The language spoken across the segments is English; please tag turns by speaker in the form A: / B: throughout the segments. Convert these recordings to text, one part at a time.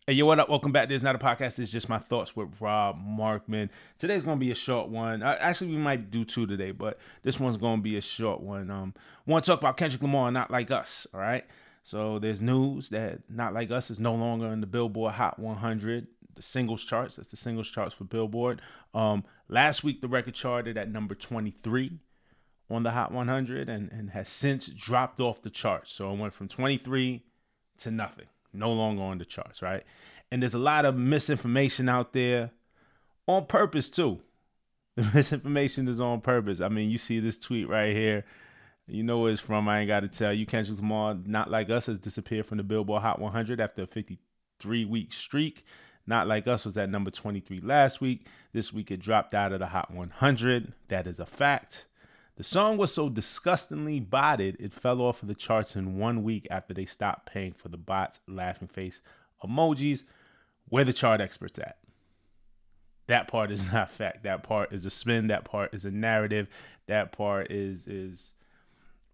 A: Hey, yo, what up? Welcome back. This is not a podcast. It's just my thoughts with Rob Markman. Today's going to be a short one. Actually, we might do two today, but this one's going to be a short one. Want to talk about Kendrick Lamar, Not Like Us, all right? So there's news that Not Like Us is no longer in the Billboard Hot 100, the singles charts. That's the singles charts for Billboard. Last week, the record charted at number 23 on the Hot 100 and has since dropped off the charts. So it went from 23 to nothing. No longer on the charts, right? And there's a lot of misinformation out there on purpose too. The misinformation is on purpose. I mean, you see this tweet right here. You know where it's from. I ain't got to tell you. Kendrick Lamar, Not Like Us, has disappeared from the Billboard Hot 100 after a 53-week streak. Not Like Us was at number 23 last week. This week it dropped out of the Hot 100. That is a fact. The song was so disgustingly botted, it fell off of the charts in 1 week after they stopped paying for the bots, laughing face emojis. Where the chart experts at? That part is not fact. That part is a spin. That part is a narrative. That part is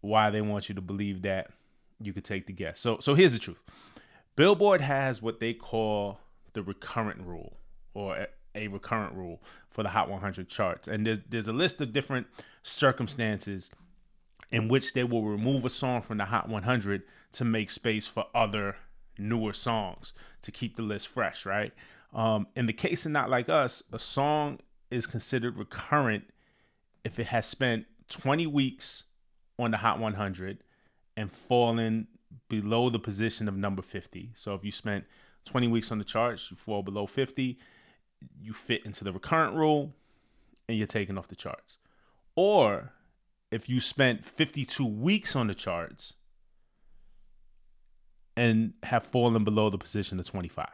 A: why they want you to believe that. You could take the guess. So here's the truth. Billboard has what they call the recurrent rule, or a recurrent rule for the Hot 100 charts. And there's a list of different circumstances in which they will remove a song from the Hot 100 to make space for other newer songs to keep the list fresh, right? In the case of Not Like Us, a song is considered recurrent if it has spent 20 weeks on the Hot 100 and fallen below the position of number 50. So if you spent 20 weeks on the charts, you fall below 50, you fit into the recurrent rule and you're taken off the charts. Or if you spent 52 weeks on the charts and have fallen below the position of 25.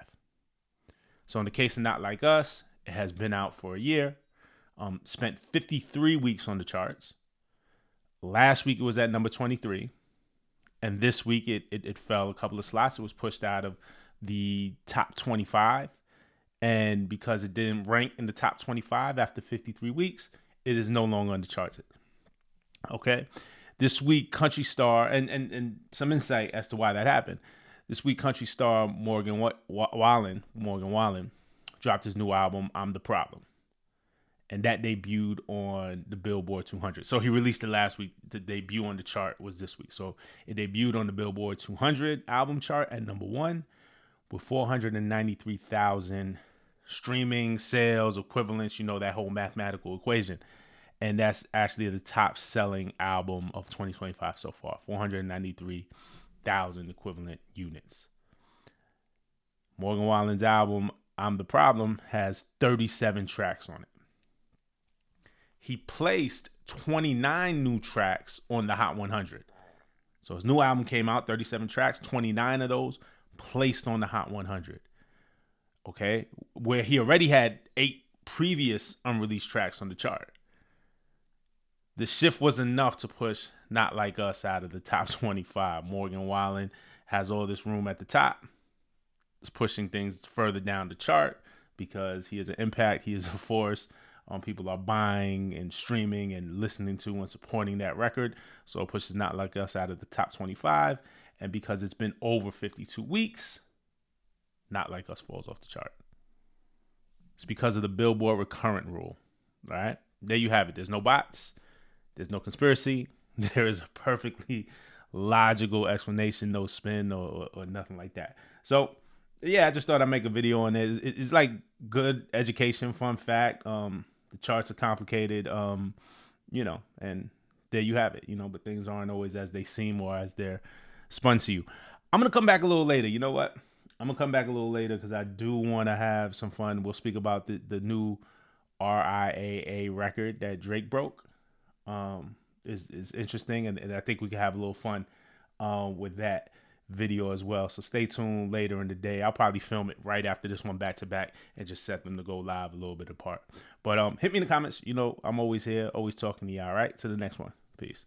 A: So in the case of Not Like Us, it has been out for a year, spent 53 weeks on the charts. Last week it was at number 23. And this week it fell a couple of slots. It was pushed out of the top 25. And because it didn't rank in the top 25 after 53 weeks, it is no longer on the charts. Okay. This week, country star, and some insight as to why that happened. This week, country star Wallen dropped his new album, I'm the Problem. And that debuted on the Billboard 200. So he released it last week. The debut on the chart was this week. So it debuted on the Billboard 200 album chart at number 1 with 493,000 streaming sales equivalents, that whole mathematical equation. And that's actually the top selling album of 2025 so far, 493,000 equivalent units. Morgan Wallen's album, I'm the Problem, has 37 tracks on it. He placed 29 new tracks on the Hot 100. So his new album came out, 37 tracks, 29 of those placed on the Hot 100. Okay, where he already had 8 previous unreleased tracks on the chart. The shift was enough to push Not Like Us out of the top 25. Morgan Wallen has all this room at the top. It's pushing things further down the chart because he has an impact. He is a force. People are buying and streaming and listening to and supporting that record. So it pushes Not Like Us out of the top 25. And because it's been over 52 weeks, Not Like Us falls off the chart. It's because of the Billboard recurrent rule. All right. There you have it. There's no bots. There's no conspiracy. There is a perfectly logical explanation, no spin or nothing like that. So, yeah, I just thought I'd make a video on it. It's like good education, fun fact. The charts are complicated, and there you have it, but things aren't always as they seem or as they're spun to you. I'm going to come back a little later. You know what? I'm going to come back a little later because I do want to have some fun. We'll speak about the new RIAA record that Drake broke. Is interesting, and I think we can have a little fun with that video as well. So stay tuned later in the day. I'll probably film it right after this one back to back and just set them to go live a little bit apart. But hit me in the comments. I'm always here, always talking to you. All right, to the next one. Peace.